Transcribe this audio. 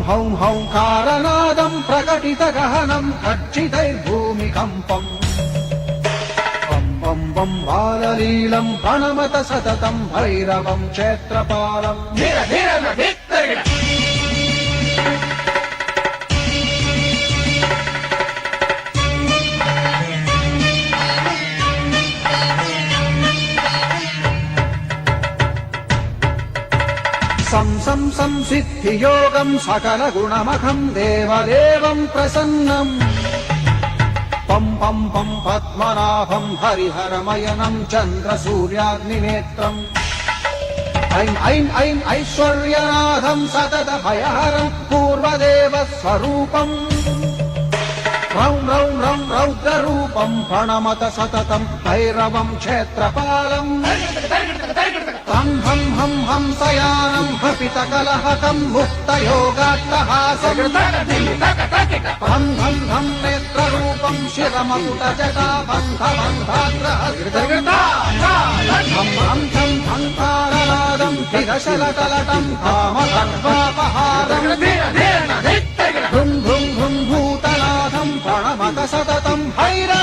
हौं हौंकारनादं प्रकटितगहनं खच्चितैर्भूमिकम्पम् बं बं बं बाललीलं प्रणमत सततं भैरवं क्षेत्रपालम् संसिद्धियोगं सकलगुणमखं देवदेवं प्रसन्नम् पं पं पं पद्मनाभं हरिहरमयनं चन्द्रसूर्याग्निनेत्रम् ऐं ऐं ऐं ऐश्वर्यनाथं सततभयहरं पूर्वदेवस्वरूपम् रौं रौं रौं रौद्ररूपं प्रणमत सततं भैरवं क्षेत्रपालम् हं हं हं हंसयानं हपितकलहकं मुक्तयोगाट्टहासम् हं हं हं नेत्ररूपं शिरमकुटजटाबन्धबन्धाग्रहम् हं हं छं हंकारनादं विदशलकलटं कामकर्वापहारम् भृं भृं भृं भूतनाथं प्रणमत सततं भैरवम्